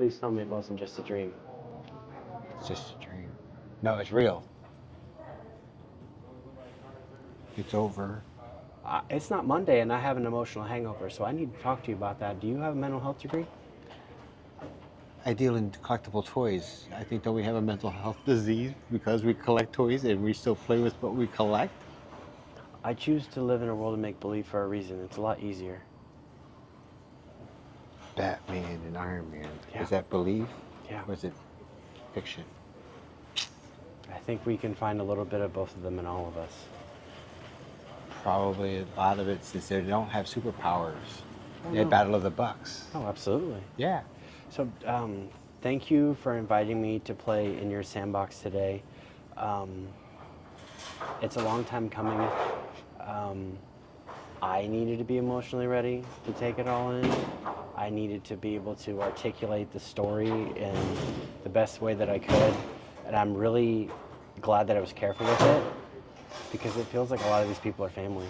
Please tell me it wasn't just a dream. It's just a dream. No, it's real. It's over. It's not Monday and I have an emotional hangover, so I need to talk to you about that. Do you have a mental health degree? I deal in collectible toys. I think, don't we have a mental health disease because we collect toys and we still play with what we collect? I choose to live in a world of make-believe for a reason. It's a lot easier. Batman and Iron Man. Yeah. Is that belief? Yeah. Or is it fiction? I think we can find a little bit of both of them in all of us. Probably a lot of it, since they don't have superpowers. Oh, They had no. Battle of the Bucks. Oh, absolutely. Yeah. So, thank you for inviting me to play in your sandbox today. It's a long time coming. I needed to be emotionally ready to take it all in. I needed to be able to articulate the story in the best way that I could. And I'm really glad that I was careful with it, because it feels like a lot of these people are family.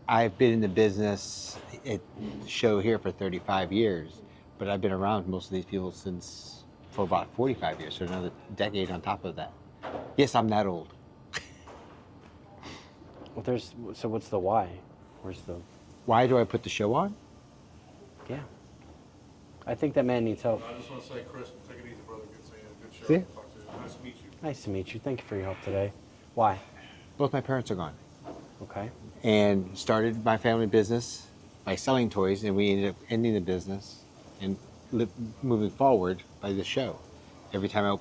I've been in the business, show here for 35 years, but I've been around most of these people for about 45 years, so another decade on top of that. Yes, I'm that old. Well, so what's the why? Why do I put the show on? Yeah. I think that man needs help. I just want to say, Chris, take it easy, brother. Good seeing you. Good show. See ya. Talk to you. Nice to meet you. Nice to meet you. Thank you for your help today. Why? Both my parents are gone. Okay. And started my family business by selling toys, and we ended up ending the business and moving forward by the show. Every time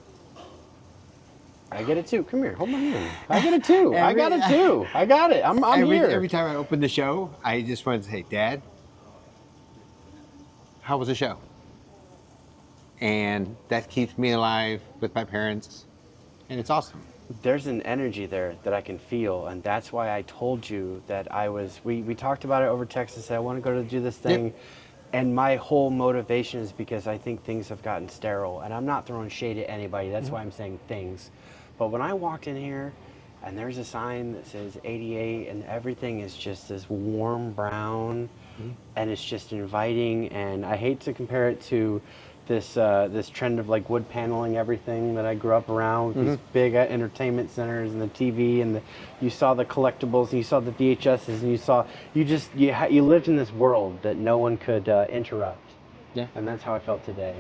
I get it too. Come here. Hold my hand. I get it too. I got it too. I got it. I'm here. Every time I opened the show, I just wanted to say, Dad, how was the show? And that keeps me alive with my parents, and it's awesome. There's an energy there that I can feel, and that's why I told you that we talked about it over text and said, I want to go to do this thing. Yep. And my whole motivation is because I think things have gotten sterile, and I'm not throwing shade at anybody. That's why I'm saying things. But when I walked in here, and there's a sign that says 88, and everything is just this warm brown, and it's just inviting. And I hate to compare it to this trend of like wood paneling everything that I grew up around, with these big entertainment centers and the TV, and you saw the collectibles, and you saw the VHSs, and you lived in this world that no one could interrupt. Yeah. And that's how I felt today.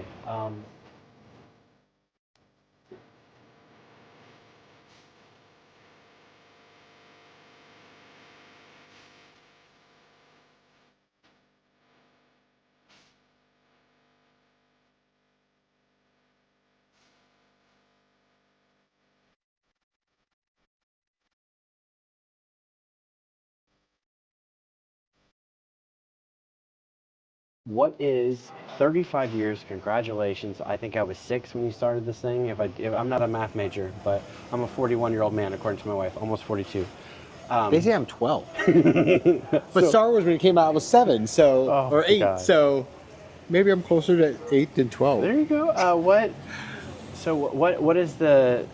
What is 35 years? Congratulations. I think I was 6 when you started this thing. If I'm not a math major, but I'm a 41-year-old man, according to my wife, almost 42. They say I'm 12. But Star Wars, when it came out, was 7, or 8. God. So maybe I'm closer to 8 than 12. There you go. What is the...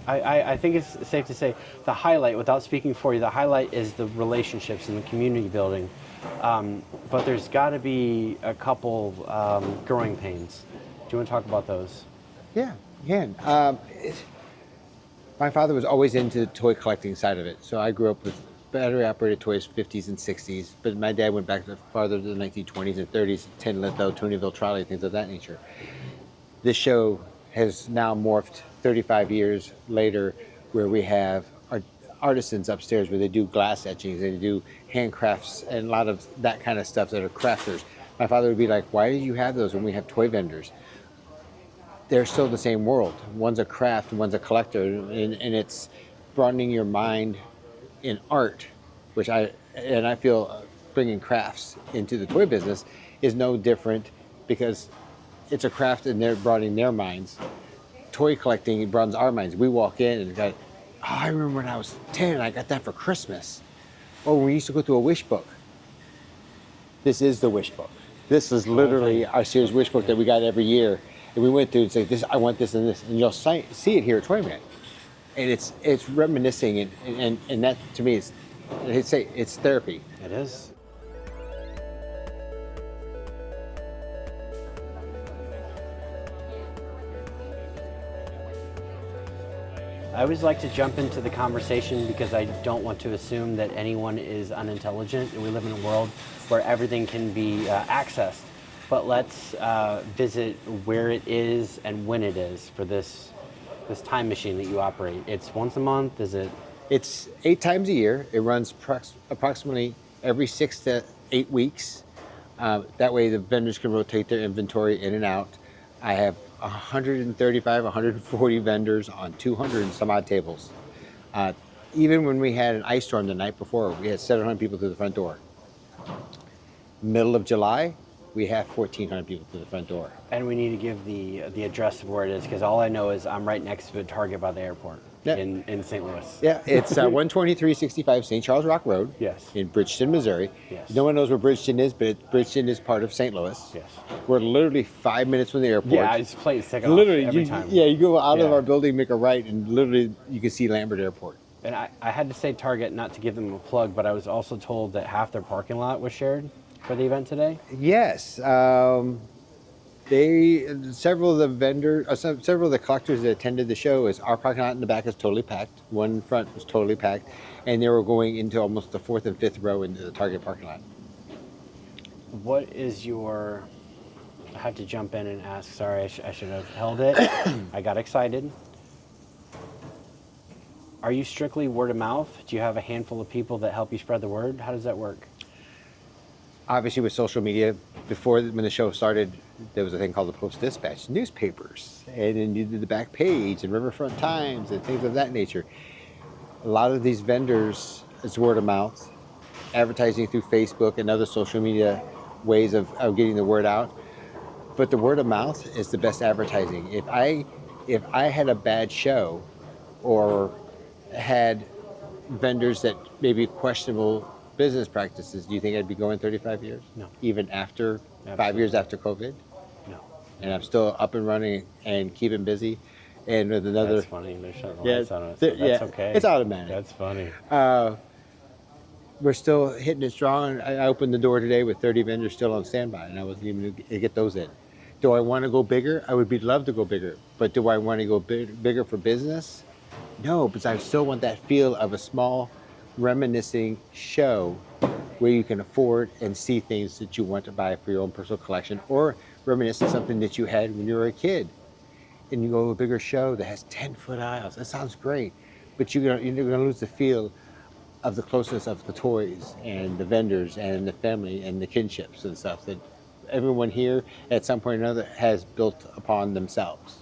I think it's safe to say the highlight, without speaking for you, the highlight is the relationships and the community building. But there's got to be a couple growing pains. Do you want to talk about those? Yeah, you can. My father was always into the toy collecting side of it. So I grew up with battery-operated toys, 50s and 60s. But my dad went back farther to the 1920s and 30s, Tin Litho, Tonyville Trolley, things of that nature. This show has now morphed 35 years later, where we have artisans upstairs where they do glass etchings, they do handcrafts and a lot of that kind of stuff that are crafters. My father would be like, why do you have those when we have toy vendors? They're still the same world. One's a craft and one's a collector, and it's broadening your mind in art, which I feel bringing crafts into the toy business is no different, because it's a craft and they're broadening their minds. Toy collecting, it broadens our minds. We walk in and got, I remember when I was 10, I got that for Christmas. Or we used to go through a wish book. This is the wish book. This is literally our Sears wish book that we got every year. And we went through and said, I want this and this. And you'll see it here at ToyMan. And it's reminiscing, and that to me is, it's therapy. It is. I always like to jump into the conversation because I don't want to assume that anyone is unintelligent. We live in a world where everything can be accessed. But let's visit where it is and when it is for this time machine that you operate. It's once a month, is it? It's 8 times a year. It runs approximately every 6 to 8 weeks. That way the vendors can rotate their inventory in and out. I have 135, 140 vendors on 200 and some odd tables. Even when we had an ice storm the night before, we had 700 people through the front door. Middle of July, we have 1,400 people through the front door. And we need to give the address of where it is, because all I know is I'm right next to a Target by the airport in St. Louis. Yeah, it's 12365 St. Charles Rock Road. Yes. In Bridgeton, Missouri. Yes. No one knows where Bridgeton is, but Bridgeton is part of St. Louis. Yes. We're literally 5 minutes from the airport. Yeah, I just play it literally, every time. Yeah, you go out of Yeah. our building, make a right, and literally you can see Lambert Airport. And I had to say Target, not to give them a plug, but I was also told that half their parking lot was shared for the event today. Yes, several of the vendors, several of the collectors that attended the show, is our parking lot in the back is totally packed. One front was totally packed, and they were going into almost the 4th and 5th row into the Target parking lot. What is your? I had to jump in and ask. Sorry, I should have held it. I got excited. Are you strictly word of mouth? Do you have a handful of people that help you spread the word? How does that work? Obviously, with social media, before when the show started, there was a thing called the Post-Dispatch, newspapers, and then you did the back page and Riverfront Times and things of that nature. A lot of these vendors, it's word of mouth, advertising through Facebook and other social media ways of getting the word out. But the word of mouth is the best advertising. If I had a bad show or had vendors that maybe questionable business practices, do you think I'd be going 35 years? No. Even after Absolutely. 5 years after COVID? No. And I'm still up and running and keeping busy. And with another, That's funny. They're shutting the lights on us. th- That's yeah, okay. it's automatic. That's funny. We're still hitting it strong. I opened the door today with 30 vendors still on standby, and I wasn't even going to get those in. Do I want to go bigger? I would love to go bigger. But do I want to go bigger for business? No, because I still want that feel of a small, reminiscing show where you can afford and see things that you want to buy for your own personal collection, or reminisce of something that you had when you were a kid. And you go to a bigger show that has 10-foot aisles. That sounds great, but you're gonna lose the feel of the closeness of the toys and the vendors and the family and the kinships and stuff that everyone here at some point or another has built upon themselves.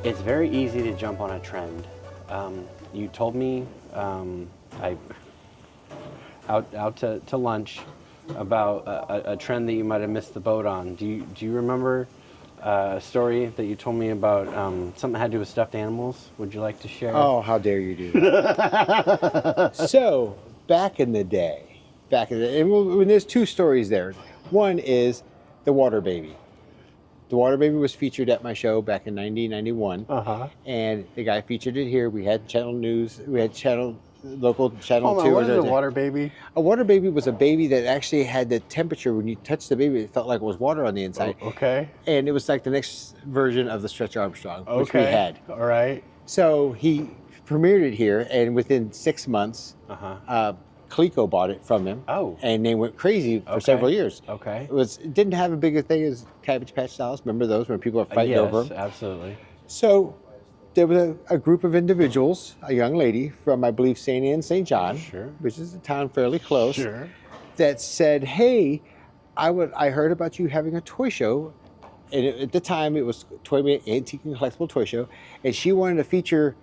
It's very easy to jump on a trend. You told me out to lunch about a trend that you might have missed the boat on. Do you remember a story that you told me about something that had to do with stuffed animals? Would you like to share? Oh, how dare you do that. So, back in the day, and there's two stories there. One is the water baby. The water baby was featured at my show back in 1991. Uh-huh. And the guy featured it here. We had channel news, we had local channel Hold 2. on, what is a water baby? A water baby was a baby that actually had the temperature. When you touched the baby, it felt like it was water on the inside. Oh, okay. And it was like the next version of the Stretch Armstrong, which we had. All right. So he premiered it here, and within 6 months, Coleco bought it from him. Oh. And they went crazy for several years. Okay. It didn't have a bigger thing as Cabbage Patch dolls. Remember those when people are fighting over them? Yes, absolutely. So there was a group of individuals, a young lady from, I believe, St. Anne, St. John, Sure. which is a town fairly close, Sure. that said, hey, I heard about you having a toy show. And at the time, it was ToyMan Antique and Collectible Toy Show. And she wanted to feature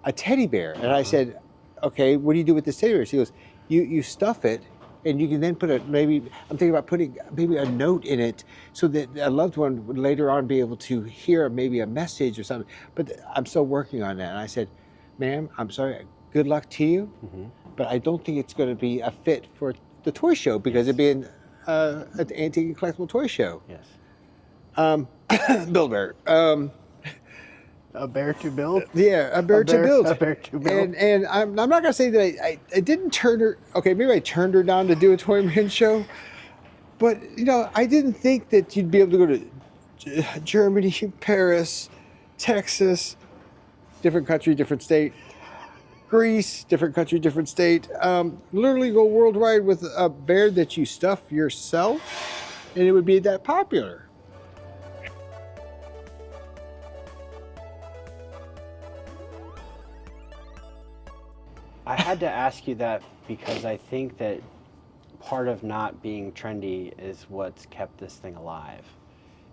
a teddy bear. And I said, okay, what do you do with this teddy bear? She goes, you stuff it, and you can then put I'm thinking about putting maybe a note in it so that a loved one would later on be able to hear maybe a message or something. But I'm still working on that. And I said, ma'am, I'm sorry, good luck to you, but I don't think it's going to be a fit for the toy show because it'd be an antique and collectible toy show. Yes. Build-A-Bear. A bear to build? Yeah, a bear to build. A bear to build. And I'm not gonna say that I didn't turn her. Okay, maybe I turned her down to do a ToyMan show, but I didn't think that you'd be able to go to Germany, Paris, Texas, different country, different state. Greece, different country, different state. Literally go worldwide with a bear that you stuff yourself, and it would be that popular. I had to ask you that because I think that part of not being trendy is what's kept this thing alive.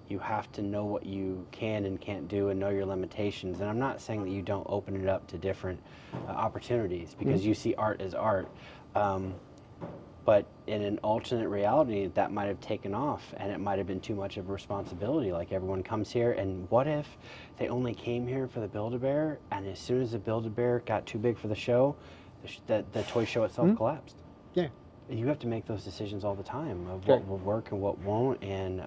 You have to know what you can and can't do and know your limitations. And I'm not saying that you don't open it up to different opportunities, because you see art as art. But in an alternate reality, that might have taken off and it might have been too much of a responsibility. Like, everyone comes here, and what if they only came here for the Build-A-Bear, and as soon as the Build-A-Bear got too big for the show, the toy show itself collapsed? Yeah. You have to make those decisions all the time of what will work and what won't. And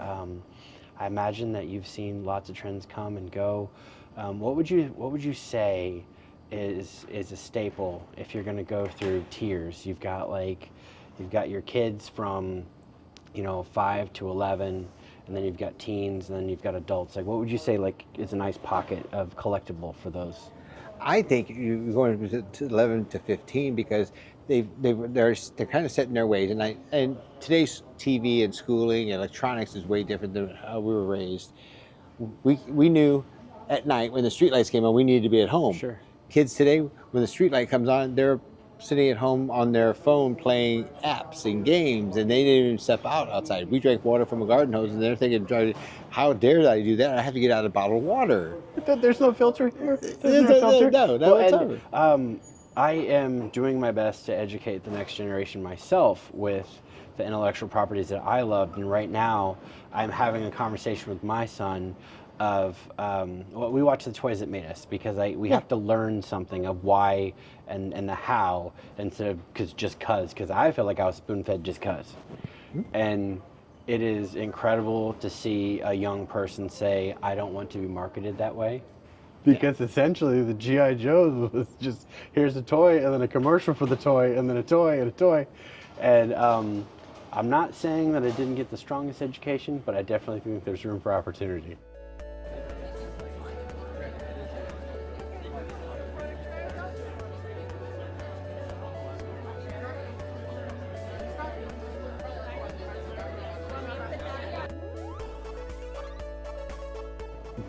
I imagine that you've seen lots of trends come and go. What would you say is a staple if you're going to go through tiers? You've got your kids from 5 to 11, and then you've got teens, and then you've got adults. Like, what would you say is a nice pocket of collectible for those? I think you're going to 11 to 15 because they're kind of set in their ways, and today's TV and schooling and electronics is way different than how we were raised. We knew at night when the streetlights came on we needed to be at home. Sure. Kids today, when the streetlight comes on, they're sitting at home on their phone playing apps and games, and they didn't even step outside. We drank water from a garden hose, and they're thinking, how dare I do that? I have to get out a bottle of water. There's no filter here? No, it's over. I am doing my best to educate the next generation myself with the intellectual properties that I loved, and right now I'm having a conversation with my son of we watch the toys that made us, because we have to learn something of why and the how, instead of because I feel like I was spoon-fed just because. And it is incredible to see a young person say, I don't want to be marketed that way. Because essentially the G.I. Joes was just, here's a toy, and then a commercial for the toy, and then a toy, and a toy. And I'm not saying that I didn't get the strongest education, but I definitely think there's room for opportunity.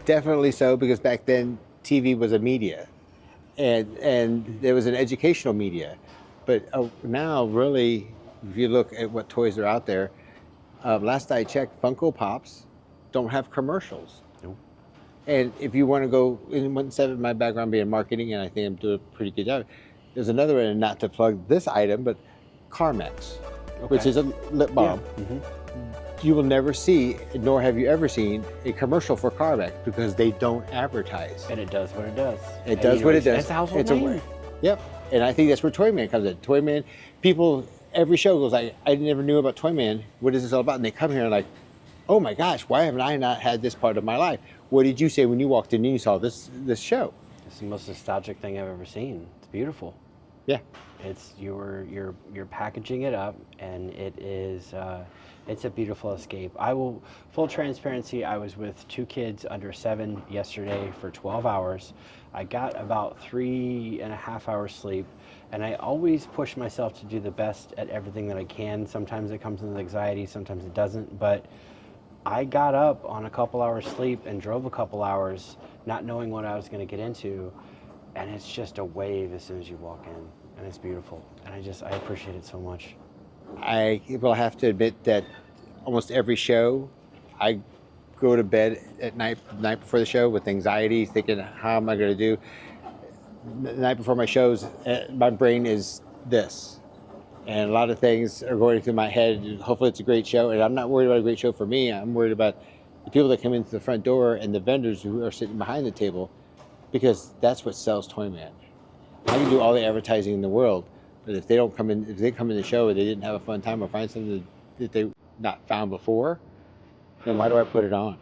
Definitely so, because back then TV was a media, and there was an educational media. But now, really, if you look at what toys are out there, last I checked, Funko Pops don't have commercials. Nope. And if you want to go, instead of my background being marketing, and I think I'm doing a pretty good job, there's another one, not to plug this item, but Carmex, which is a lip balm. Yeah. Mm-hmm. You will never see, nor have you ever seen, a commercial for Carmex because they don't advertise. And it does what it does. It does what it does. It's a household name. Yep. And I think that's where ToyMan comes in. ToyMan, people, every show goes like, I never knew about ToyMan. What is this all about? And they come here and like, oh my gosh, why haven't I not had this part of my life? What did you say when you walked in and you saw this show? It's the most nostalgic thing I've ever seen. It's beautiful. Yeah. It's you're packaging it up, and it is it's a beautiful escape. Full transparency, I was with 2 kids under 7 yesterday for 12 hours. I got about 3.5 hours sleep, and I always push myself to do the best at everything that I can. Sometimes it comes with anxiety, sometimes it doesn't, but I got up on a couple hours sleep and drove a couple hours not knowing what I was going to get into, and it's just a wave as soon as you walk in, and it's beautiful, and I appreciate it so much. I will have to admit that almost every show, I go to bed at night before the show with anxiety, thinking, how am I going to do? The night before my shows, my brain is this. And a lot of things are going through my head. Hopefully it's a great show. And I'm not worried about a great show for me. I'm worried about the people that come into the front door and the vendors who are sitting behind the table, because that's what sells ToyMan. I can do all the advertising in the world, but if they come in the show and they didn't have a fun time or find something that they not found before, then why do I put it on?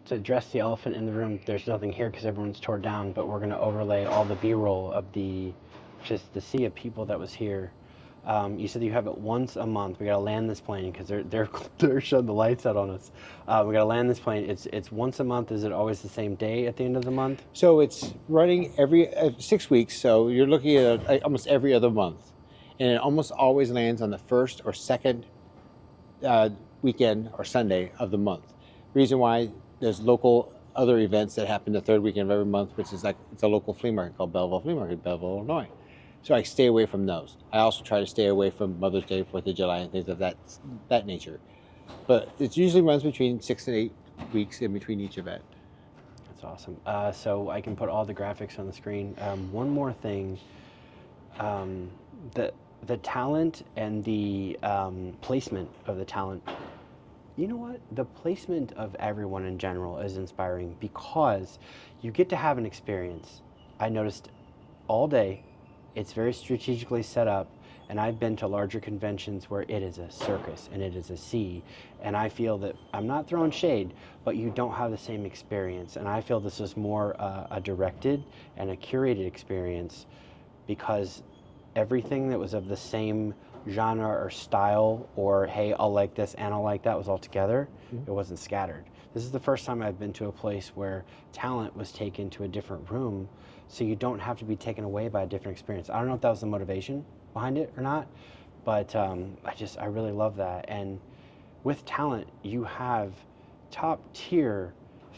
to address the elephant in the room, there's nothing here because everyone's torn down, but we're going to overlay all the B-roll of just the sea of people that was here. You said you have it once a month. We got to land this plane because they're shutting the lights out on us. We got to land this plane. It's once a month. Is it always the same day at the end of the month? So it's running every 6 weeks. So you're looking at almost every other month, and it almost always lands on the first or second weekend or Sunday of the month. Reason why, there's local other events that happen the third weekend of every month, which is like, it's a local flea market called Belleville Flea Market, Belleville, Illinois. So I stay away from those. I also try to stay away from Mother's Day, 4th of July, and things of that nature. But it usually runs between 6 and 8 weeks in between each event. That's awesome. So I can put all the graphics on the screen. One more thing, the talent and the placement of the talent. You know what? The placement of everyone in general is inspiring because you get to have an experience. I noticed all day, it's very strategically set up, and I've been to larger conventions where it is a circus and it is a sea, and I feel that, I'm not throwing shade, but you don't have the same experience, and I feel this is more a directed and a curated experience because everything that was of the same genre or style, or hey, I'll like this and I'll like that, was all together. It wasn't scattered. This is the first time I've been to a place where talent was taken to a different room, so you don't have to be taken away by a different experience. I don't know if that was the motivation behind it or not, but I really love that. And with talent, you have top tier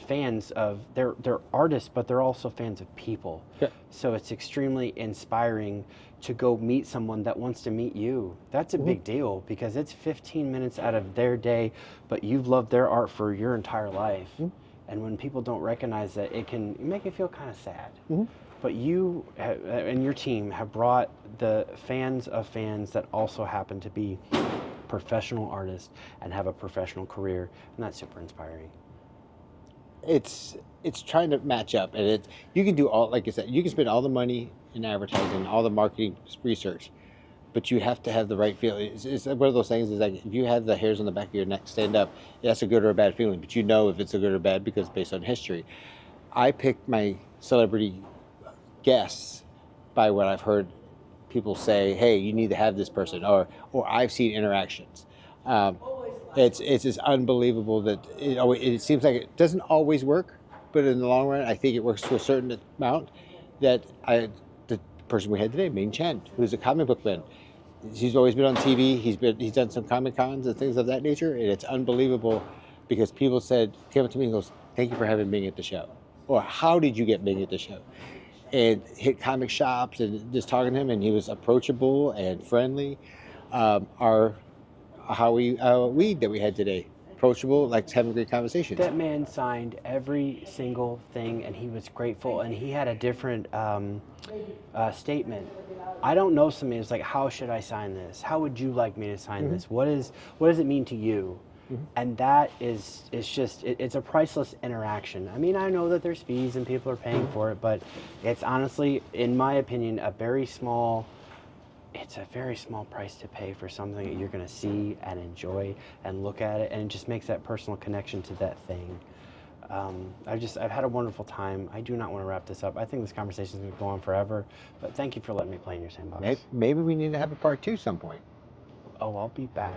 fans of, they're artists, but they're also fans of people. Yeah. So it's extremely inspiring to go meet someone that wants to meet you. That's a big deal because it's 15 minutes out of their day, but you've loved their art for your entire life. And when people don't recognize that, it can make you feel kind of sad. But you and your team have brought the fans of fans that also happen to be professional artists and have a professional career, and that's super inspiring. It's trying to match up, and you can do all, like I said, you can spend all the money in advertising, all the marketing research, but you have to have the right feeling. It's one of those things, is like, if you have the hairs on the back of your neck stand up, that's a good or a bad feeling, but you know if it's a good or bad because based on history. I pick my celebrity guests by what I've heard people say, hey, you need to have this person, or I've seen interactions. It's just unbelievable that it seems like it doesn't always work, but in the long run, I think it works to a certain amount. The person we had today, Ming Chen, who's a comic book fan, he's always been on TV. He's done some Comic Cons and things of that nature, and it's unbelievable because people came up to me and goes, "Thank you for having Ming at the show," or "How did you get Ming at the show?" And hit comic shops and just talking to him, and he was approachable and friendly. Our weed that we had today, approachable, like having a great conversation. That man signed every single thing, and he was grateful, and he had a different statement. I don't know somebody who's like, how should I sign this? How would you like me to sign this? What does it mean to you? And that is, it's a priceless interaction. I mean, I know that there's fees and people are paying for it, but it's honestly, in my opinion, it's a very small price to pay for something that you're going to see and enjoy and look at it, and it just makes that personal connection to that thing. I've had a wonderful time. I do not want to wrap this up. I think this conversation is going to go on forever, but thank you for letting me play in your sandbox. Maybe we need to have a part 2 some point. Oh, I'll be back.